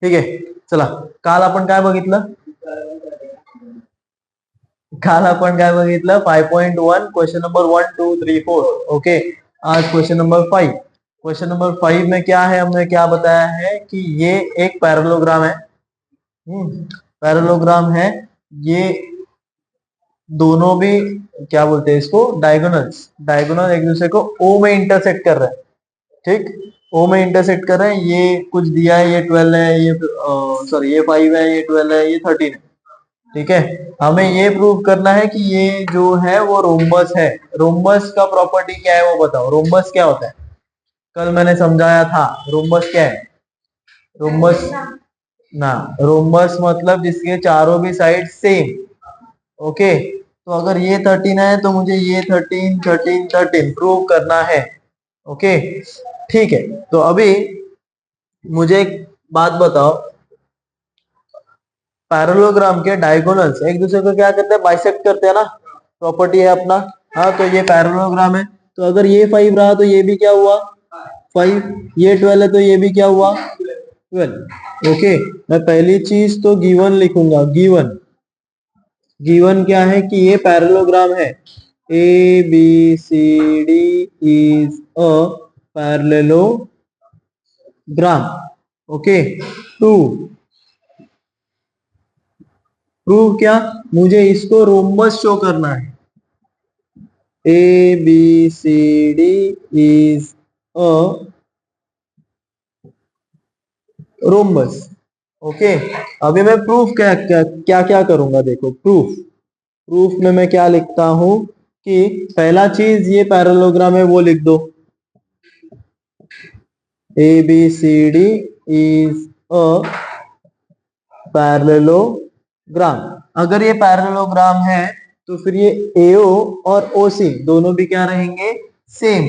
ठीक आहे. चला, काल आपण काय बघितलं? काल आपण काय बघितलं? 5.1 क्वेश्चन नंबर 1 2 3 4. ओके, आज क्वेश्चन नंबर 5. क्वेश्चन नंबर 5 में क्या है, हमने क्या बताया है कि ये एक पैरेललोग्राम है। पैरेललोग्राम है ये, दोनों भी क्या बोलते हैं इसको, डायगोनल्स। डायगोनल एक दूसरे को ओ में इंटरसेक्ट कर रहे हैं। ठीक, ओ में इंटरसेक्ट कर रहे हैं। ये कुछ दिया है, ये 12 है, ये सॉरी ये 5 है, ये 12 है, ये 13 है। ठीक है, हमें ये प्रूव करना है कि ये जो है वो रोम्बस है। रोम्बस का प्रॉपर्टी क्या है वो बताओ। रोम्बस क्या होता है? कल मैंने समझाया था। रोम्बस क्या है? रोम्बस ना, रोम्बस मतलब जिसके चारों भी साइड सेम। ओके, तो अगर ये 13 है तो मुझे ये 13 13 13 प्रूव करना है। ओके, ठीक है। तो अभी मुझे एक बात बताओ, पैरेललोग्राम के डायगोनल्स एक दूसरे को क्या करते हैं? बाइसेक्ट करते हैं ना, प्रॉपर्टी है अपना। हाँ, तो ये पैरेललोग्राम है, तो अगर ये 5 रहा तो ये भी क्या हुआ? 5। ये 12 है तो ये भी क्या हुआ? 12। ओके, मैं पहली चीज तो गिवन लिखूंगा। गिवन, गिवन क्या है कि ये पैरेललोग्राम है। A B C D is a parallelogram. Okay, 2 prove क्या? मुझे इसको रोम्बस शो करना है। A B C D is a rhombus. Okay, अभी मैं प्रूफ क्या क्या क्या क्या करूंगा, देखो। प्रूफ में मैं क्या लिखता हूं कि पहला चीज ये पैरेललोग्राम है वो लिख दो। A B C D is a parallelogram. अगर ये पैरेललोग्राम है तो फिर ये AO और OC दोनों भी क्या रहेंगे? सेम।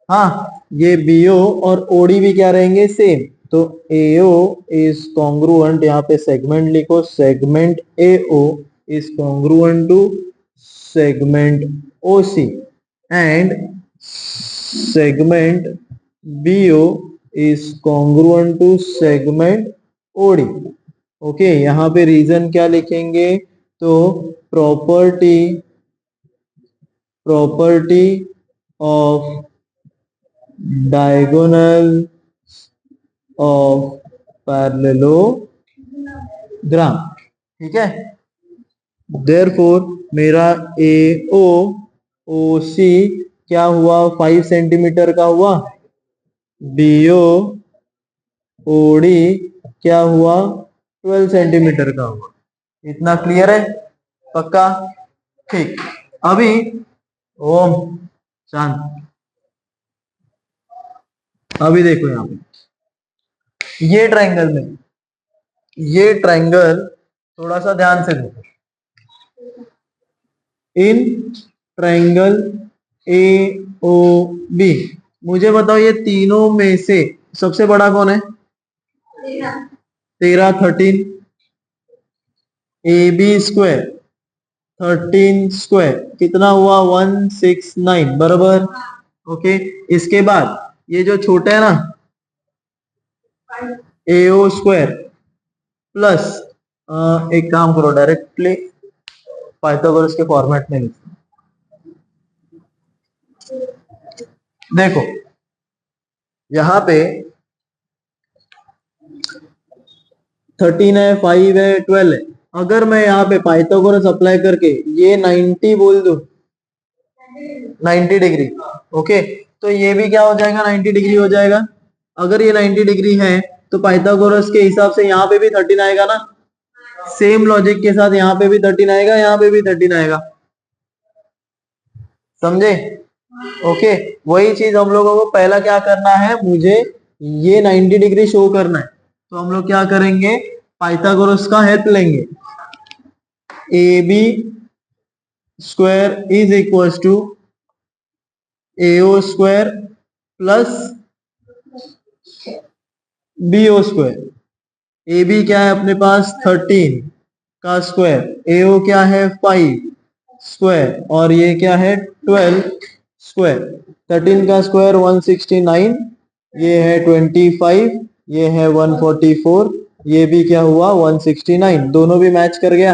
हाँ, ये BO और OD भी क्या रहेंगे? सेम। तो AO इज कॉन्ग्रुएंट, यहाँ पे सेगमेंट लिखो, segment AO is congruent to segment OC and segment BO is congruent to segment OD। Okay, यहाँ पे रीजन क्या लिखेंगे? तो property of diagonal of parallelogram. ठीक है, देयरफॉर मेरा AO OC क्या हुआ? 5 सेंटीमीटर का हुआ। BO OD क्या हुआ? 12 सेंटीमीटर का हुआ। इतना क्लियर है? पक्का? ठीक। अभी ओम शांत, अभी देखो यहाँ पे ये ट्रायंगल में, ये ट्रायंगल थोड़ा सा ध्यान से देखो। इन ट्रायंगल AOB, मुझे बताओ ये तीनों में से सबसे बड़ा कौन है? 13 13। AB स्क्वायर 13 स्क्वायर कितना हुआ? 169 बराबर। ओके, इसके बाद ये जो छोटा है ना, AO स्क्वायर प्लस, एक काम करो, डायरेक्टली पाइथागोरस के फॉर्मेट में लिखो। देखो यहाँ पे 13 है, 5 है, 12 है। अगर मैं यहाँ पे पाइथागोरस अप्लाई करके ये 90 बोल दूं, 90 डिग्री। ओके, तो ये भी क्या हो जाएगा? 90 डिग्री हो जाएगा। अगर ये 90 डिग्री है तो पाइथागोरस के हिसाब से यहाँ पे भी 13 आएगा ना। सेम लॉजिक के साथ यहाँ पे भी 13 आएगा, यहाँ पे भी 13 आएगा। समझे? ओके, वही चीज हम लोगों को पहला क्या करना है, मुझे ये 90 डिग्री शो करना है। तो हम लोग क्या करेंगे? पाइथागोरस का हेल्प लेंगे। AB square is equal to AO square plus BO square. AB क्या है अपने पास? 13 का स्क्वायर, AO क्या है? 5 स्क्वायर, और ये क्या है? 12 स्क्वायर। 13 का स्क्वायर 169, ये है 25, ये है 144 ये भी क्या हुआ 169, दोनों भी मैच कर गया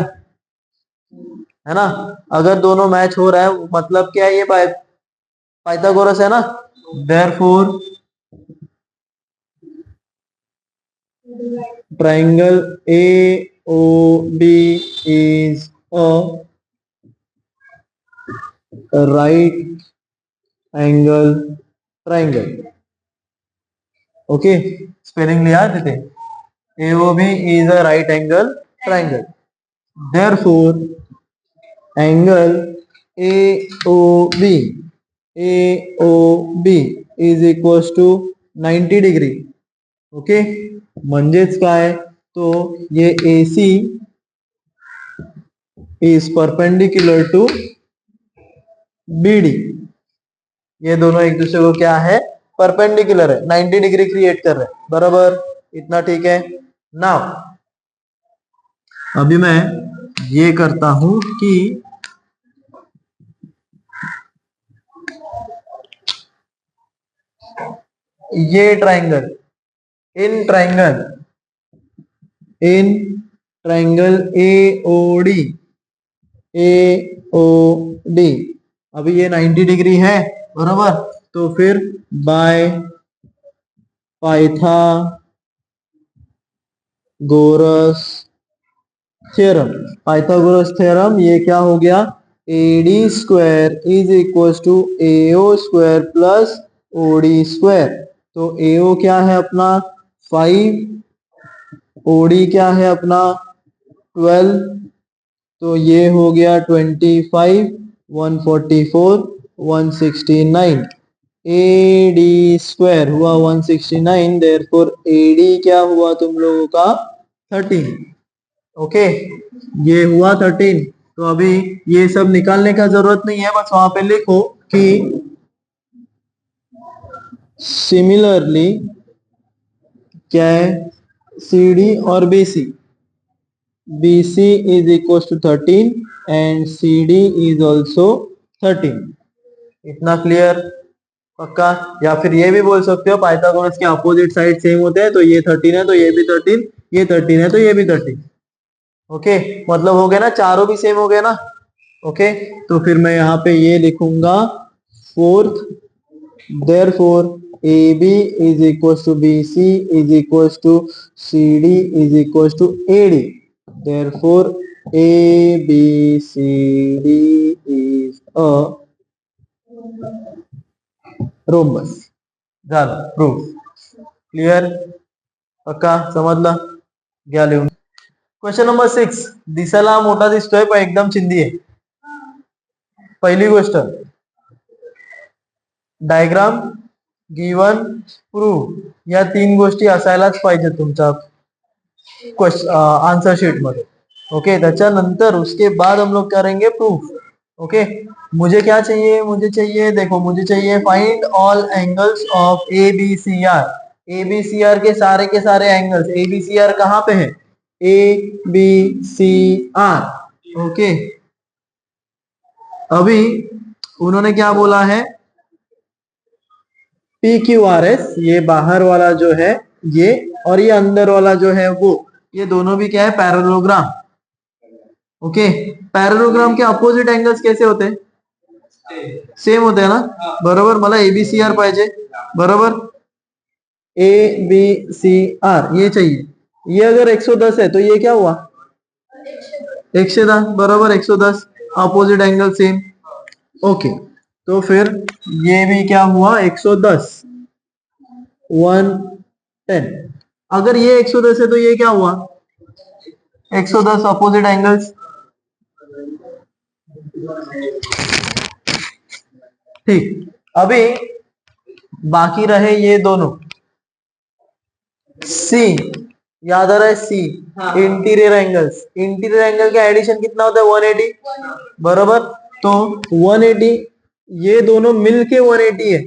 है ना। अगर दोनों मैच हो रहा है मतलब क्या है, ये पाइथागोरस है ना। Therefore triangle A O B is a right angle triangle. Okay, spelling लिया देते। AOB is a right angle triangle. Therefore, angle AOB AOB is equals to 90 degree. Okay, म्हणजेच काय, तो ये AC is perpendicular to BD. ये दोनों एक दूसरे को क्या है, परपेंडिकुलर है, 90 डिग्री क्रिएट कर रहे हैं, बराबर। इतना ठीक है। नाउ अभी मैं ये करता हूं कि ये ट्राइंगल इन ट्राइंगल AOD अभी ये 90 डिग्री है, बराबर। तो फिर बाय पाइथागोरस थ्योरम ये क्या हो गया, AD square is equal to AO square plus OD square. तो AO क्या है अपना 5, OD क्या है अपना 12, तो ये हो गया 25, 144, 169। AD स्क्वायर हुआ 169, देयरफॉर AD क्या हुआ तुम लोगों का 13। ओके, ये हुआ 13। तो अभी ये सब निकालने का जरूरत नहीं है, बस वहां पे लिखो कि सिमिलरली क्या है, CD और BC is equals to 13 and CD is also 13। इतना क्लियर, पक्का। या फिर ये भी बोल सकते हो पाइथागोरस के अपोजिट साइड सेम होते हैं, तो ये 13 है तो ये भी 13, ये 13 है तो ये भी 13। ओके, मतलब हो गया ना, चारों भी सेम हो गए ना। ओके, तो फिर मैं यहाँ पे ये लिखूंगा fourth, therefore AB is equals to BC is equals to CD is equals to AD. Therefore, ABCD is a rhombus. झालं प्रूफ। क्लियर, पक्का समजलं, घ्या लिहून। क्वेश्चन नंबर 6, दिसायला मोठा दिसतोय पण एकदम चिंदी आहे। पहिली गोष्ट, डायग्राम गिवन प्रूफ या 3 गोष्टी असायलाच पाहिजे तुमच्या आंसर शीट मध्ये। ओके, त्याच्यानंतर उसके बाद हम लोग करेंगे प्रूफ। ओके, मुझे क्या चाहिए, मुझे चाहिए, देखो मुझे चाहिए find all angles of ABCR। ABCR के सारे एंगल्स, ABCR कहाँ पे है, ABCR। ओके, अभी उन्होंने क्या बोला है, PQRS, ये बाहर वाला जो है ये, और ये अंदर वाला जो है वो, ये दोनों भी क्या है, पैरेललोग्राम। ओके, पैरेललोग्राम के अपोजिट एंगल्स कैसे होते हैं, सेम होते हैं ना, बरोबर। मला ABCR पाहिजे, बरोबर। ABCR ये चाहिए। ये अगर 110 है तो ये क्या हुआ 110, बरोबर 110, अपोजिट एंगल सेम। ओके, तो फिर ये भी क्या हुआ 110, 110। अगर ये 110 है तो ये क्या हुआ 110, अपोजिट एंगल्स। ठीक, अभी बाकी रहे ये दोनों, सी, याद आ रहा है सी, इंटीरियर एंगल्स। इंटीरियर एंगल का एडिशन कितना होता है 180, बरोबर। तो 180, ये दोनों मिलके 180 है,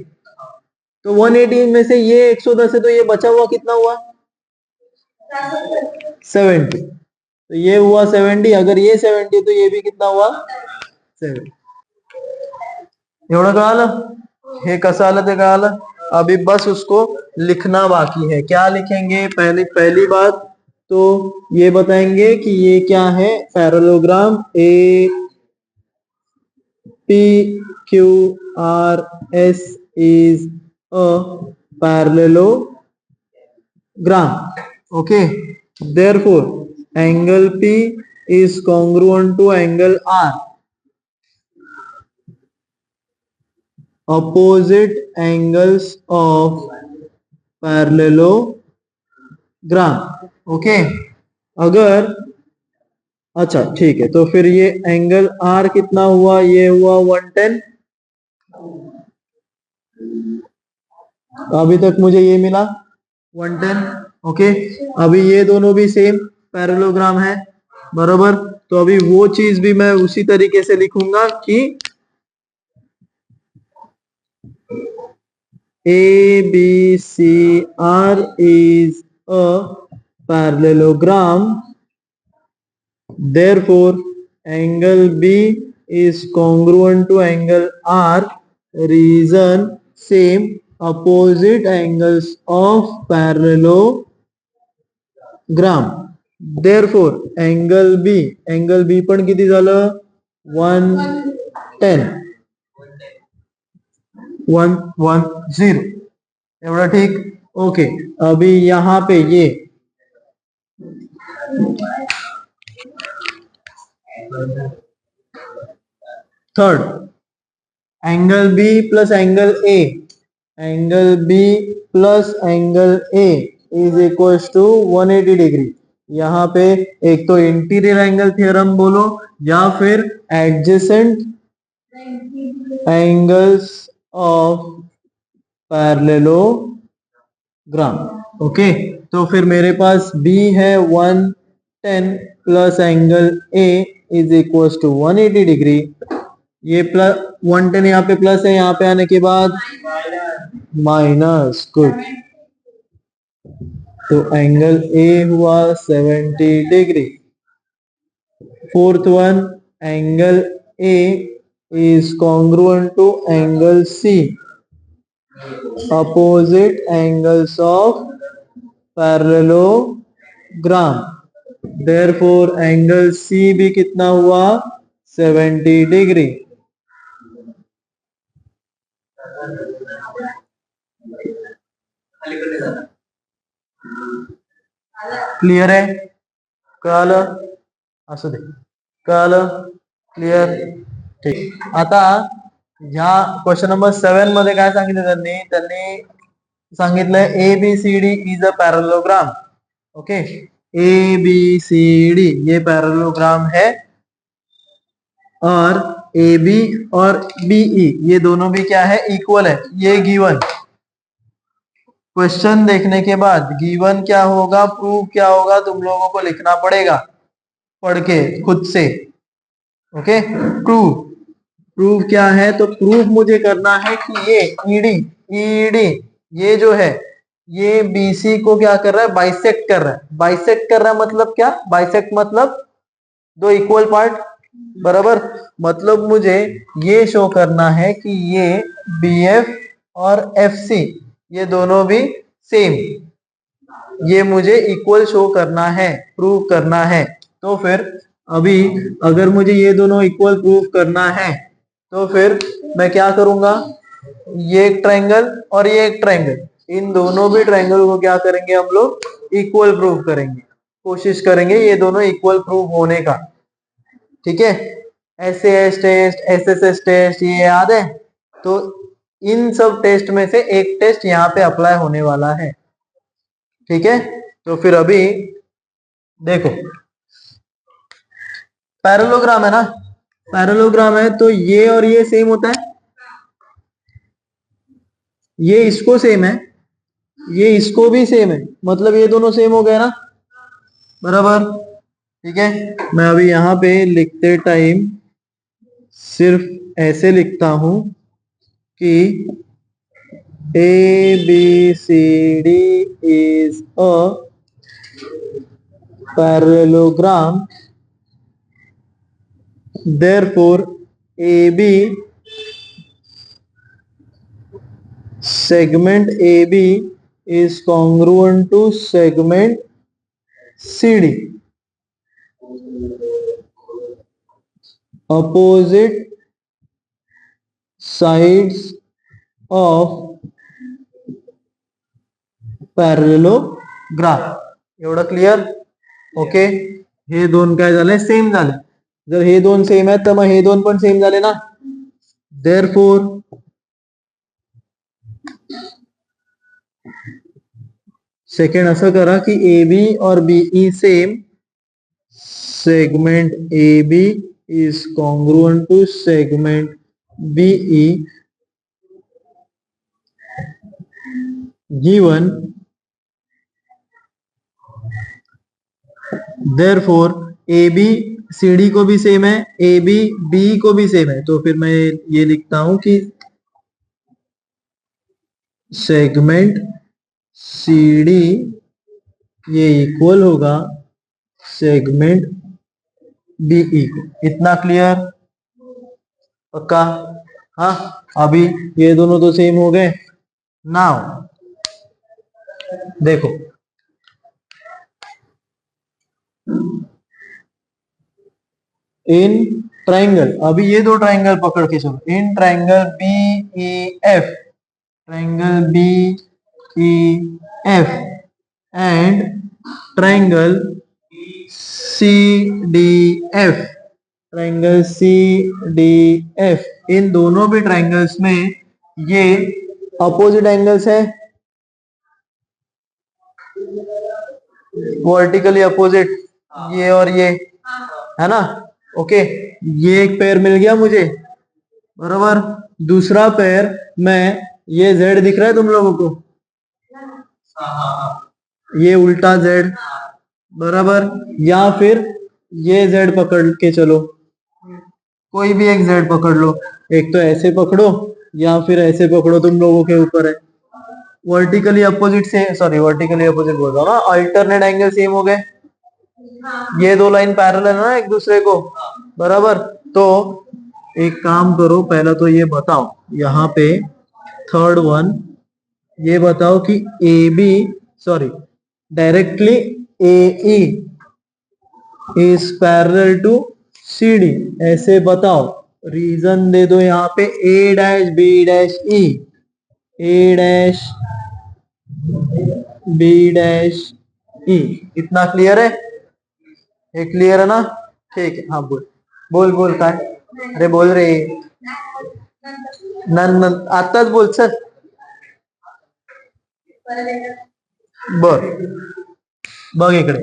तो 180 में से ये 110 है तो ये बचा हुआ कितना हुआ 70। तो ये हुआ 70, अगर ये 70 तो ये भी कितना हुआ 70। एवढं कळालं, हे कसं आलं ते कळालं। अभी बस उसको लिखना बाकी है। क्या लिखेंगे, पहली बात तो ये बताएंगे कि ये क्या है, parallelogram A P Q R S is a parallelogram. Okay, therefore angle P is congruent to angle R. Opposite angles of parallelogram. Okay, अगर अच्छा ठीक है, तो फिर ये एंगल R कितना हुआ, ये हुआ 110. अभी तक मुझे ये मिला 110. ओके, अभी ये दोनों भी सेम पैरेललोग्राम है, बराबर. तो अभी वो चीज भी मैं उसी तरीके से लिखूंगा कि ABCR is a parallelogram. Therefore, angle B is congruent to angle R. Reason same, opposite angles of parallelogram. Therefore, angle B पण किती झालं, 110. 110 एवढा ठीक. ओके, अभी यहां पे ये third, angle B plus angle A, angle B plus angle A is equal to 180 degree. यहाँ पे एक तो इंटीरियर एंगल थ्योरम बोलो या फिर adjacent angles of parallelogram. Okay, तो फिर मेरे पास B है 110 plus angle A is equal to 180 degree. ये प्लस 110 यहाँ पे प्लस है, यहाँ पे आने के बाद माइनस. गुड. तो एंगल A हुआ 70 degree. Fourth one, angle A is congruent to angle C. Opposite angles of parallelogram. Therefore angle C भी कितना हुआ, 70 डिग्री. क्लियर है, कळालं, असू दे, कळालं, क्लिअर. ठीक. आता ह्या क्वेश्चन नंबर 7 मध्ये काय सांगितलं, त्यांनी सांगितलंय ABCD is a parallelogram. Okay, ABCD ये पैरेललोग्राम है और AB और BE ये दोनों भी क्या है, इक्वल है. ये गिवन क्वेश्चन देखने के बाद गिवन क्या होगा, प्रूफ क्या होगा, तुम लोगों को लिखना पड़ेगा पढ़ के खुद से. ओके, प्रूफ क्या है, तो प्रूफ मुझे करना है कि ये ईडी ये जो है ये बीसी को क्या कर रहा है, बाइसेक्ट कर रहा है. बाइसेक्ट कर रहा है मतलब क्या, बाइसेक्ट मतलब दो इक्वल पार्ट, बराबर. मतलब मुझे ये शो करना है कि ये BF और FC ये दोनों भी सेम, ये मुझे इक्वल शो करना है, प्रूव करना है. तो फिर अभी अगर मुझे ये दोनों इक्वल प्रूव करना है तो फिर मैं क्या करूंगा, ये एक ट्रायंगल और ये एक ट्रायंगल, इन दोनों भी ट्रायंगल को क्या करेंगे हम लोग, इक्वल प्रूव करेंगे, कोशिश करेंगे ये दोनों इक्वल प्रूव होने का. ठीक है, SAS टेस्ट, SSS टेस्ट ये याद है, तो इन सब टेस्ट में से एक टेस्ट यहाँ पे अप्लाई होने वाला है. ठीक है, तो फिर अभी देखो पैरेललोग्राम है ना, पैरेललोग्राम है तो ये और ये सेम होता है, ये इसको सेम है, ये इसको भी सेम है, मतलब ये दोनों सेम हो गए ना, बराबर. ठीक है, मैं अभी यहाँ पे लिखते टाइम सिर्फ ऐसे लिखता हूं कि ABCD is a parallelogram. Therefore AB, segment AB is congruent to segment CD, opposite sides of पॅरलेलोग्राफ. एवढं क्लिअर? ओके. हे दोन काय झाले? सेम झाले. जर हे दोन सेम आहेत तर मग हे दोन पण सेम झाले ना. देअरफॉर सेकंड असं करा की ए बी और B E same, segment A B is congruent to segment B E given therefore A B C D को भी सेम है, ए बी बी को भी सेम है, तो फिर मैं ये लिखता हूं कि सेगमेंट सी डी ये इक्वल होगा सेगमेंट बीई को. इतना क्लियर? पक्का? हाँ. अभी ये दोनों तो सेम हो गए. नाउ देखो, इन ट्राइंगल, अभी ये दो ट्राइंगल पकड़ के चलो. In triangle B E F, triangle B E F and triangle C D F, triangle C D F, इन दोनों भी ट्राइंगल्स में ये अपोजिट एंगल्स है, वर्टिकली अपोजिट, ये और ये, है ना. ओके. ये एक पेयर मिल गया मुझे, बराबर. दूसरा पेयर में ये z दिख रहा है तुम लोगों को, ये उल्टा z, बराबर. या फिर ये z पकड़ के चलो, कोई भी एक z पकड़ लो. एक तो ऐसे पकड़ो या फिर ऐसे पकड़ो, तुम लोगों के ऊपर है. वर्टिकली अपोजिट से, सॉरी वर्टिकली अपोजिट बोल रहा हूँ ना, अल्टरनेट एंगल सेम हो गए. ये दो लाइन पैरेलल है ना एक दूसरे को, बराबर. तो एक काम करो, पहला तो ये बताओ यहाँ पे थर्ड वन, ये बताओ कि A B, sorry directly A E is parallel to C D, ऐसे बताओ. रीजन दे दो यहाँ पे A dash B dash E, A dash B dash E. इतना क्लियर है? ये क्लियर है ना? ठीक है. हाँ बोल बोल बोल. काय? अरे बोल रे. आताच बोल सर. बर, बघ इकडे,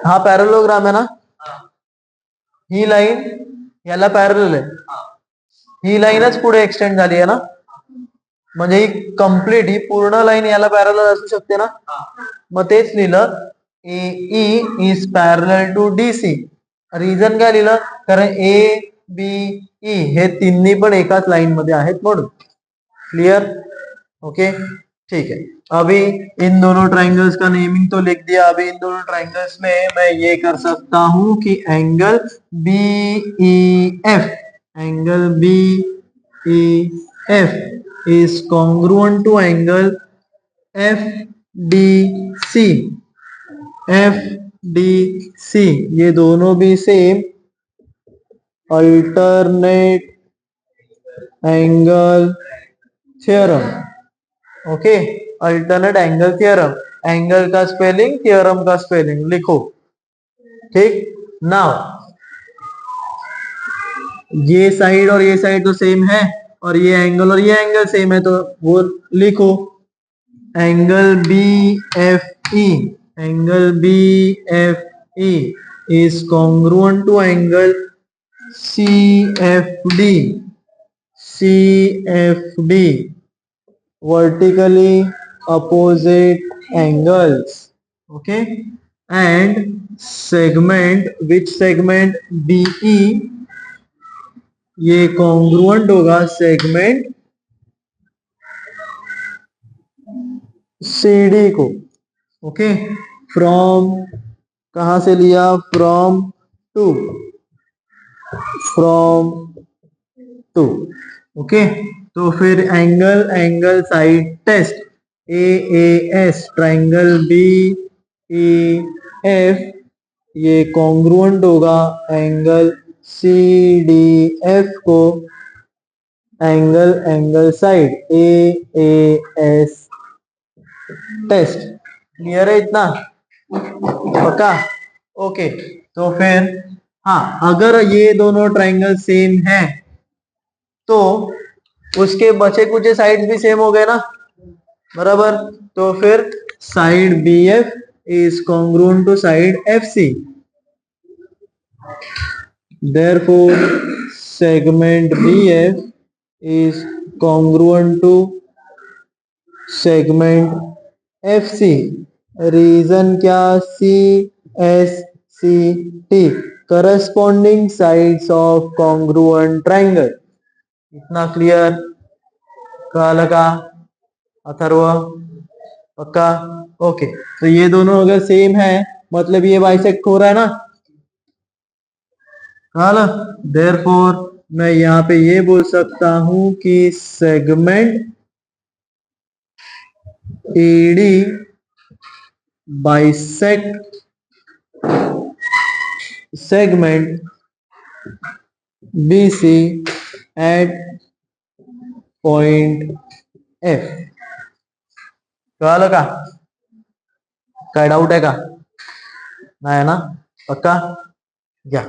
हा पॅरलोग्राम आहे ना. ही लाईन याला पॅरलल आहे, ही लाईनच पुढे एक्सटेंड झाली आहे ना. म्हणजे ही कंप्लीट, ही पूर्ण लाईन याला पॅरलल असू शकते ना. मग तेच लिहिलं AE is parallel to DC. Reason काय लिहिलं? कारण ए बी ई हे तिन्ही पण एकाच लाईन मध्ये आहेत म्हणून. क्लियर? ओके. ठीक है. अभी इन दोनों ट्राइंगल्स का नेमिंग तो लिख दिया. अभी इन दोनों ट्राइंगल्स में मैं ये कर सकता हूं कि angle BEF, angle BEF is congruent to angle FDC. FDC ये दोनों भी same alternate angle theorem. Okay. Alternate angle theorem, angle का स्पेलिंग, थ्योरम का स्पेलिंग लिखो. ठीक. नाउ ये साइड और ये साइड तो सेम है, और ये एंगल और ये एंगल सेम है, तो वो लिखो angle BFE, angle BFE is congruent to angle CFD. CFD vertically opposite angles. Okay. And segment, which segment? BE ये कॉन्ग्रुएंट होगा सेगमेंट CD को. ओके. फ्रॉम कहां से लिया? From two, from two. Okay. तो फिर angle side test, AAS triangle E F ये congruent होगा एंगल सी डी एफ को angle side A S test. Clear है इतना? पक्का? ओके। तो फिर हाँ, अगर ये दोनों ट्राइंगल सेम हैं तो उसके बचे कुछ साइड्स भी सेम हो गए ना, बराबर। तो फिर side B F is congruent to side F C, therefore segment bf is congruent to segment fc। Reason क्या? C S C T, corresponding sides of congruent triangle. इतना क्लियर? कहा का अथर्व? पक्का? ओके। तो ये दोनों अगर सेम है मतलब ये बाइसेक्ट हो रहा है ना, कहा। देयरफॉर मैं यहाँ पे ये बोल सकता हूं कि segment ED bisect segment BC at point F. कळालं का? काय डाउट आहे का? नाही ना? पक्का? घ्या।